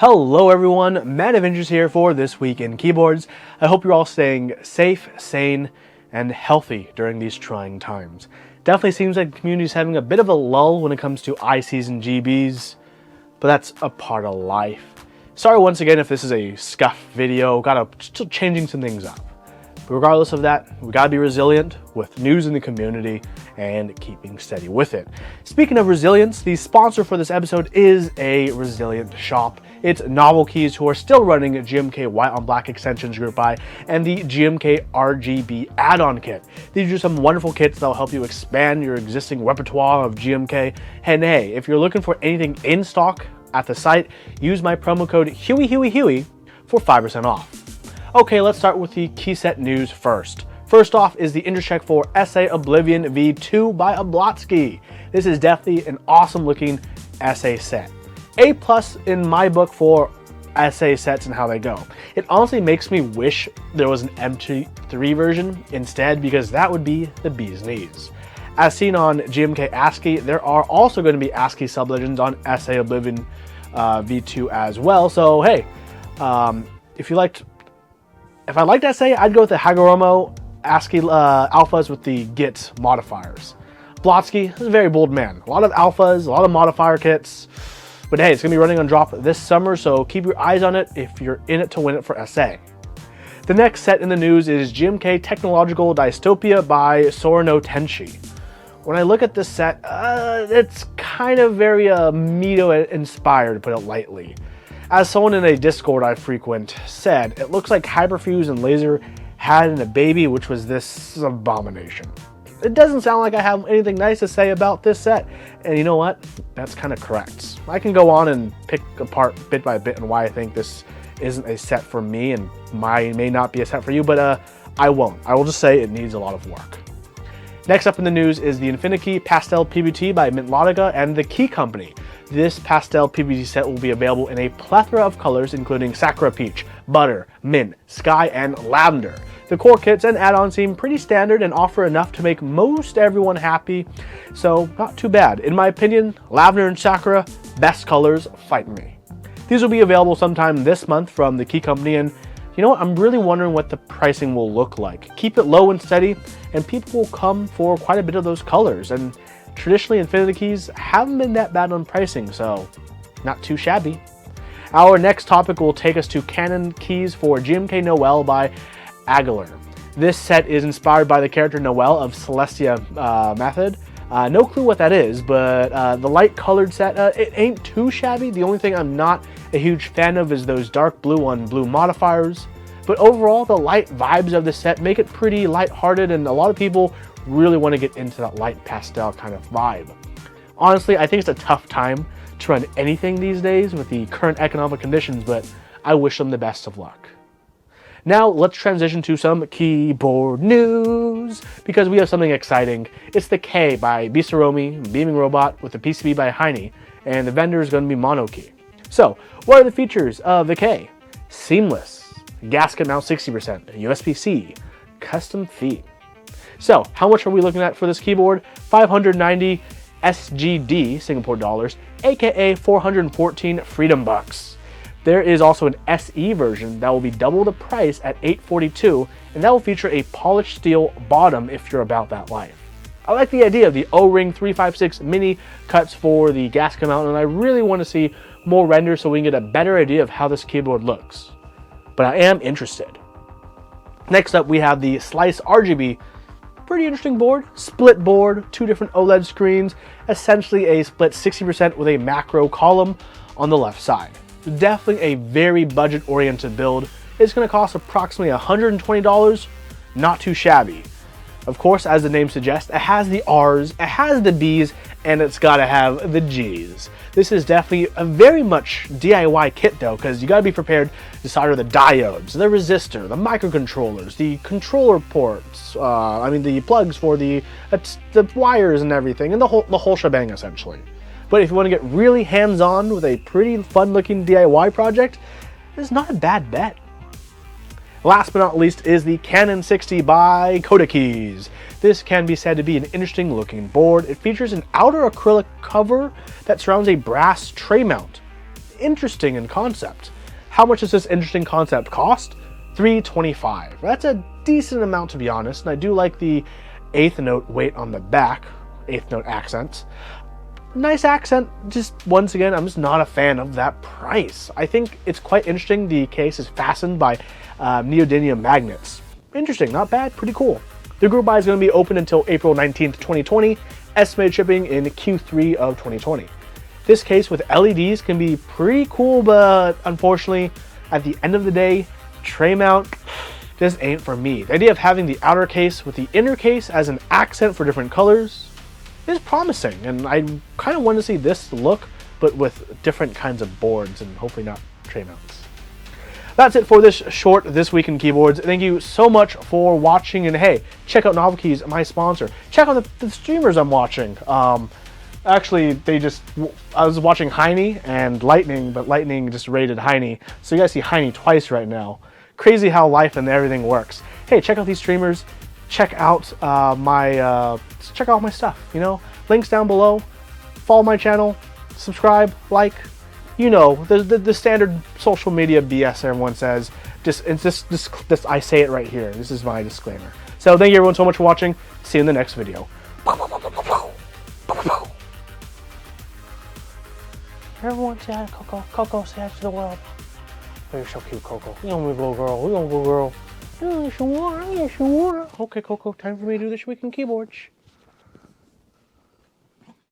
Hello everyone, Matt Avengers here for This Week in Keyboards. I hope you're all staying safe, sane, and healthy during these trying times. Definitely seems like the community is having a bit of a lull when it comes to ICs and GBs, but that's a part of life. Sorry once again if this is a scuff video, still changing some things up. But regardless of that, we gotta be resilient with news in the community and keeping steady with it. Speaking of resilience, the sponsor for this episode is a resilient shop. It's Novel Keys, who are still running GMK White on Black Extensions Group Buy and the GMK RGB add-on kit. These are some wonderful kits that will help you expand your existing repertoire of GMK. And hey, if you're looking for anything in stock at the site, use my promo code HUEY for 5% off. Okay, let's start with the Keyset news first. First off is the Intercheck for SA Oblivion V2 by Oblotsky. This is definitely an awesome looking SA set. A+ in my book for SA sets and how they go. It honestly makes me wish there was an MP3 version instead, because that would be the bee's knees. As seen on GMK ASCII, there are also going to be ASCII sublegends on SA Oblivion V2 as well. So hey, if I liked SA, I'd go with the Hagoromo ASCII alphas with the Git modifiers. Blotsky is a very bold man. A lot of alphas, a lot of modifier kits. But hey, it's going to be running on drop this summer, so keep your eyes on it if you're in it to win it for SA. The next set in the news is GMK Technological Dystopia by Sorano Tenshi. When I look at this set, it's kind of very Mito inspired, to put it lightly. As someone in a Discord I frequent said, it looks like Hyperfuse and Laser had a baby, which was this abomination. It doesn't sound like I have anything nice to say about this set, and you know what? That's kind of correct. I can go on and pick apart bit by bit and why I think this isn't a set for me and may not be a set for you, but I won't. I will just say it needs a lot of work. Next up in the news is the Infinikey Pastel PBT by Mintlotica and the Key Company. This pastel PBT set will be available in a plethora of colors, including Sakura Peach, Butter, Mint, Sky, and Lavender. The core kits and add-ons seem pretty standard and offer enough to make most everyone happy, so not too bad. In my opinion, Lavender and Sakura, best colors, fight me. These will be available sometime this month from the Key Company, and you know what, I'm really wondering what the pricing will look like. Keep it low and steady, and people will come for quite a bit of those colors, and traditionally Infinikeys haven't been that bad on pricing, so not too shabby. Our next topic will take us to Canon keys for GMK Noel by Aguilar. This set is inspired by the character Noel of Celestia Method. No clue what that is, but the light colored set, it ain't too shabby. The only thing I'm not a huge fan of is those dark blue on blue modifiers. But overall, the light vibes of the set make it pretty lighthearted, and a lot of people really want to get into that light pastel kind of vibe. Honestly, I think it's a tough time to run anything these days with the current economic conditions, but I wish them the best of luck. Now let's transition to some keyboard news, because we have something exciting. It's the K by Bisaromi Beaming Robot with the PCB by Heine, and the vendor is going to be Monokey. So, what are the features of the K? Seamless, gasket mount 60%, USB-C, custom feet. So, how much are we looking at for this keyboard? 590 SGD Singapore dollars, aka 414 Freedom Bucks. There is also an SE version that will be double the price at $842, and that will feature a polished steel bottom if you're about that life. I like the idea of the O-ring 356 mini cuts for the gasket mount, and I really want to see more renders so we can get a better idea of how this keyboard looks. But I am interested. Next up, we have the Slice RGB. Pretty interesting board, split board, two different OLED screens, essentially a split 60% with a macro column on the left side. Definitely a very budget-oriented build. It's going to cost approximately $120, not too shabby. Of course, as the name suggests, it has the R's, it has the B's, and it's got to have the G's. This is definitely a very much DIY kit though, because you got to be prepared to solder the diodes, the resistor, the microcontrollers, the controller ports, the plugs for the wires and everything, and the whole shebang essentially. But if you want to get really hands-on with a pretty fun-looking DIY project, it's not a bad bet. Last but not least is the Canon 60 by Kodakeys. This can be said to be an interesting looking board. It features an outer acrylic cover that surrounds a brass tray mount. interesting in concept. How much does this interesting concept cost? $325. That's a decent amount, to be honest, and I do like the eighth note weight on the back, eighth note accents. Nice accent, just once again, I'm just not a fan of that price. I think it's quite interesting. The case is fastened by neodymium magnets. Interesting, not bad, pretty cool. The group buy is going to be open until April 19th, 2020, estimated shipping in Q3 of 2020. This case with LEDs can be pretty cool, but unfortunately, at the end of the day, tray mount just ain't for me. The idea of having the outer case with the inner case as an accent for different colors is promising, and I kind of want to see this look, but with different kinds of boards and hopefully not tray mounts. That's it for this short This Week in Keyboards. Thank you so much for watching, and hey, check out Novelkeys, my sponsor. Check out the streamers I'm watching. Actually, I was watching Heine and Lightning, but Lightning just raided Heine. So you guys see Heine twice right now. Crazy how life and everything works. Hey, check out these streamers. Check out my stuff, you know? Links down below. Follow my channel. Subscribe, like. You know, the standard social media BS everyone says. I say it right here. This is my disclaimer. So thank you everyone so much for watching. See you in the next video. Everyone say hi to Coco. Coco, say hi to the world. Oh, you're so cute, Coco. You don't move, little girl. You don't go, girl. Yes, you are. Yes, you are. Okay, Coco, time for me to do This Week in Keyboards.